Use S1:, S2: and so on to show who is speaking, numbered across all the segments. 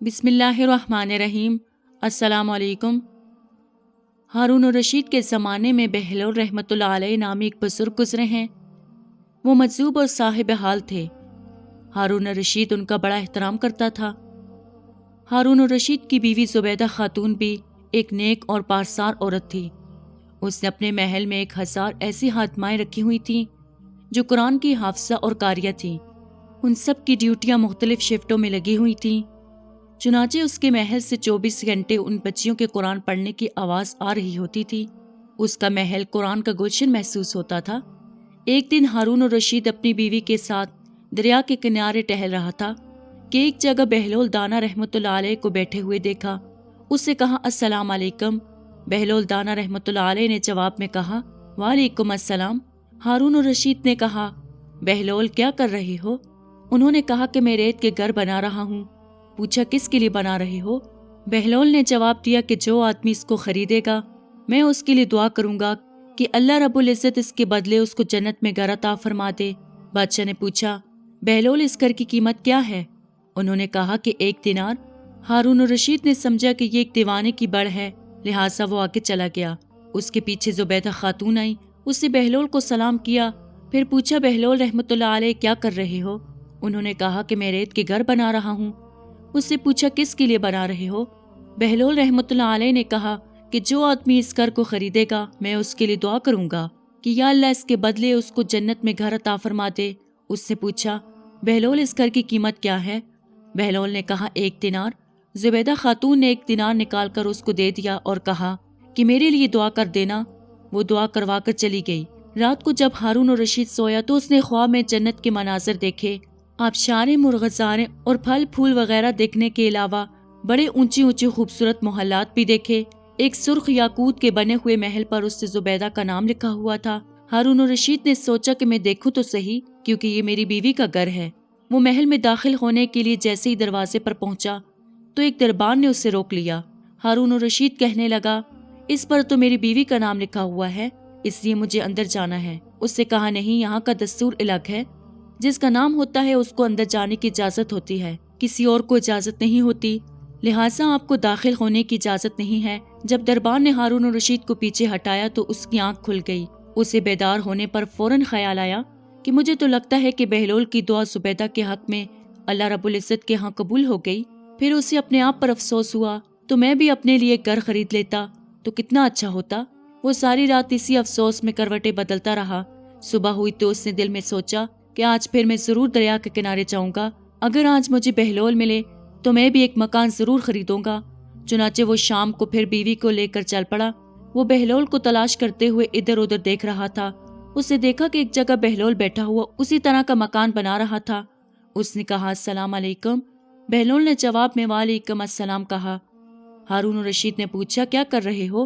S1: بسم اللہ الرحمن الرحیم۔ السلام علیکم۔ ہارون الرشید کے زمانے میں بہلول رحمۃ اللہ علیہ نامی ایک بزرگ گزرے ہیں۔ وہ مجذوب اور صاحب حال تھے۔ ہارون الرشید ان کا بڑا احترام کرتا تھا۔ ہارون الرشید کی بیوی زبیدہ خاتون بھی ایک نیک اور پارسار عورت تھی۔ اس نے اپنے محل میں 1000 ایسی خادمائیں رکھی ہوئی تھیں جو قرآن کی حافظہ اور قاریہ تھیں۔ ان سب کی ڈیوٹیاں مختلف شفٹوں میں لگی ہوئی تھیں۔ چنانچہ اس کے محل سے 24 گھنٹے ان بچیوں کے قرآن پڑھنے کی آواز آ رہی ہوتی تھی۔ اس کا محل قرآن کا گلشن محسوس ہوتا تھا۔ ایک دن ہارون الرشید اپنی بیوی کے ساتھ دریا کے کنارے ٹہل رہا تھا کہ ایک جگہ بہلول دانا رحمۃ اللہ علیہ کو بیٹھے ہوئے دیکھا۔ اس سے کہا السلام علیکم۔ بہلول دانا رحمۃ اللہ علیہ نے جواب میں کہا وعلیکم السلام۔ ہارون الرشید نے کہا بہلول کیا کر رہے ہو؟ انہوں نے کہا کہ میں ریت کے گھر بنا رہا ہوں۔ پوچھا کس کے لیے بنا رہے ہو؟ بہلول نے جواب دیا کہ جو آدمی اس کو خریدے گا میں اس کے لیے دعا کروں گا کہ اللہ رب العزت اس کے بدلے اس کو جنت میں گھر عطا فرما دے۔ بادشاہ نے پوچھا بہلول اس گھر کی قیمت کیا ہے؟ انہوں نے کہا کہ 1 دینار۔ ہارون الرشید نے سمجھا کہ یہ ایک دیوانے کی بڑھ ہے، لہٰذا وہ آگے چلا گیا۔ اس کے پیچھے زبیدہ خاتون آئی، اس نے بہلول کو سلام کیا، پھر پوچھا بہلول رحمۃ اللہ علیہ کیا کر رہے ہو؟ انہوں نے کہا کہ میں ریت کے گھر بنا رہا ہوں۔ اس سے پوچھا کس کے لیے بنا رہے ہو؟ بہلول رحمۃ اللہ علیہ نے کہا کہ جو آدمی اس گھر کو خریدے گا میں اس کے لیے دعا کروں گا کہ یا اللہ اس کے بدلے اس کو جنت میں گھر عطا فرما دے۔ اس سے پوچھا بہلول اس گھر کی قیمت کیا ہے؟ بہلول نے کہا 1 دینار۔ زبیدہ خاتون نے 1 دینار نکال کر اس کو دے دیا اور کہا کہ میرے لیے دعا کر دینا۔ وہ دعا کروا کر چلی گئی۔ رات کو جب ہارون الرشید سویا تو اس نے خواب میں جنت کے مناظر دیکھے۔ آبشاریں، مرغزاریں اور پھل پھول وغیرہ دیکھنے کے علاوہ بڑے اونچی اونچی خوبصورت محلات بھی دیکھے۔ ایک سرخ یاقوت کے بنے ہوئے محل پر اس سے زبیدہ کا نام لکھا ہوا تھا۔ ہارون الرشید نے سوچا کہ میں دیکھوں تو صحیح، کیونکہ یہ میری بیوی کا گھر ہے۔ وہ محل میں داخل ہونے کے لیے جیسے ہی دروازے پر پہنچا تو ایک دربان نے اسے روک لیا۔ ہارون الرشید کہنے لگا اس پر تو میری بیوی کا نام لکھا ہوا ہے، اس لیے مجھے اندر جانا ہے۔ اس سے کہا نہیں، یہاں کا دستور الگ ہے، جس کا نام ہوتا ہے اس کو اندر جانے کی اجازت ہوتی ہے، کسی اور کو اجازت نہیں ہوتی، لہٰذا آپ کو داخل ہونے کی اجازت نہیں ہے۔ جب دربان نے ہارون الرشید کو پیچھے ہٹایا تو اس کی آنکھ کھل گئی۔ اسے بیدار ہونے پر فوراً خیال آیا کہ مجھے تو لگتا ہے کہ بہلول کی دعا زبیدہ کے حق میں اللہ رب العزت کے ہاں قبول ہو گئی۔ پھر اسے اپنے آپ پر افسوس ہوا تو میں بھی اپنے لیے گھر خرید لیتا تو کتنا اچھا ہوتا۔ وہ ساری رات اسی افسوس میں کروٹیں بدلتا رہا۔ صبح ہوئی تو اس نے دل میں سوچا کہ آج پھر میں ضرور دریا کے کنارے جاؤں گا۔ اگر آج مجھے بہلول ملے تو میں بھی ایک مکان ضرور خریدوں گا۔ چنانچہ وہ شام کو پھر بیوی کو لے کر چل پڑا۔ وہ بہلول کو تلاش کرتے ہوئے ادھر ادھر دیکھ رہا تھا۔ اس نے دیکھا کہ ایک جگہ بہلول بیٹھا ہوا اسی طرح کا مکان بنا رہا تھا۔ اس نے کہا السلام علیکم۔ بہلول نے جواب میں وعلیکم السلام کہا۔ ہارون الرشید نے پوچھا کیا کر رہے ہو؟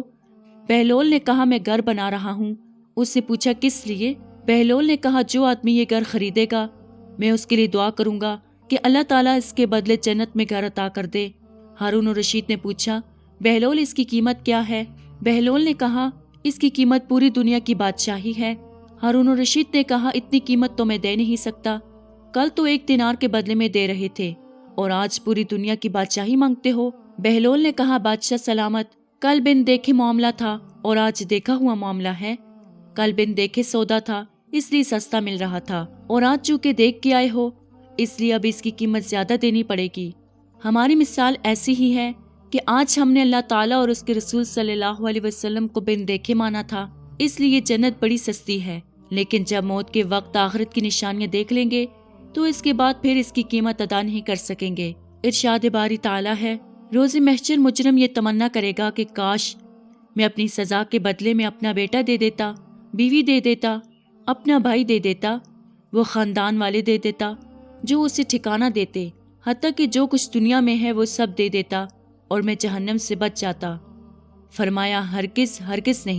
S1: بہلول نے کہا میں گھر بنا رہا ہوں۔ اس سے پوچھا کس لیے؟ بہلول نے کہا جو آدمی یہ گھر خریدے گا میں اس کے لیے دعا کروں گا کہ اللہ تعالیٰ اس کے بدلے جنت میں گھر عطا کر دے۔ ہارون الرشید نے پوچھا بہلول اس کی قیمت کیا ہے؟ بہلول نے کہا اس کی قیمت پوری دنیا کی بادشاہی ہے۔ ہارون الرشید نے کہا اتنی قیمت تو میں دے نہیں سکتا، کل تو 1 دینار کے بدلے میں دے رہے تھے اور آج پوری دنیا کی بادشاہی مانگتے ہو۔ بہلول نے کہا بادشاہ سلامت، کل بن دیکھے معاملہ تھا اور آج دیکھا ہوا معاملہ ہے۔ کل بن دیکھے سودا تھا اس لیے سستا مل رہا تھا، اور آج چونکہ دیکھ کے آئے ہو اس لیے اب اس کی قیمت زیادہ دینی پڑے گی۔ ہماری مثال ایسی ہی ہے کہ آج ہم نے اللہ تعالیٰ اور اس کے رسول صلی اللہ علیہ وسلم کو بن دیکھے مانا تھا، اس لیے یہ جنت بڑی سستی ہے، لیکن جب موت کے وقت آخرت کی نشانیاں دیکھ لیں گے تو اس کے بعد پھر اس کی قیمت ادا نہیں کر سکیں گے۔ ارشاد باری تعالیٰ ہے روز محشر مجرم یہ تمنا کرے گا کہ کاش میں اپنی سزا کے بدلے میں اپنا بیٹا دے دیتا، بیوی دے دیتا، اپنا بھائی دے دیتا، وہ خاندان والے دے دیتا جو اسے ٹھکانہ دیتے، حتیٰ کہ جو کچھ دنیا میں ہے وہ سب دے دیتا اور میں جہنم سے بچ جاتا۔ فرمایا ہرگز ہرگز نہیں۔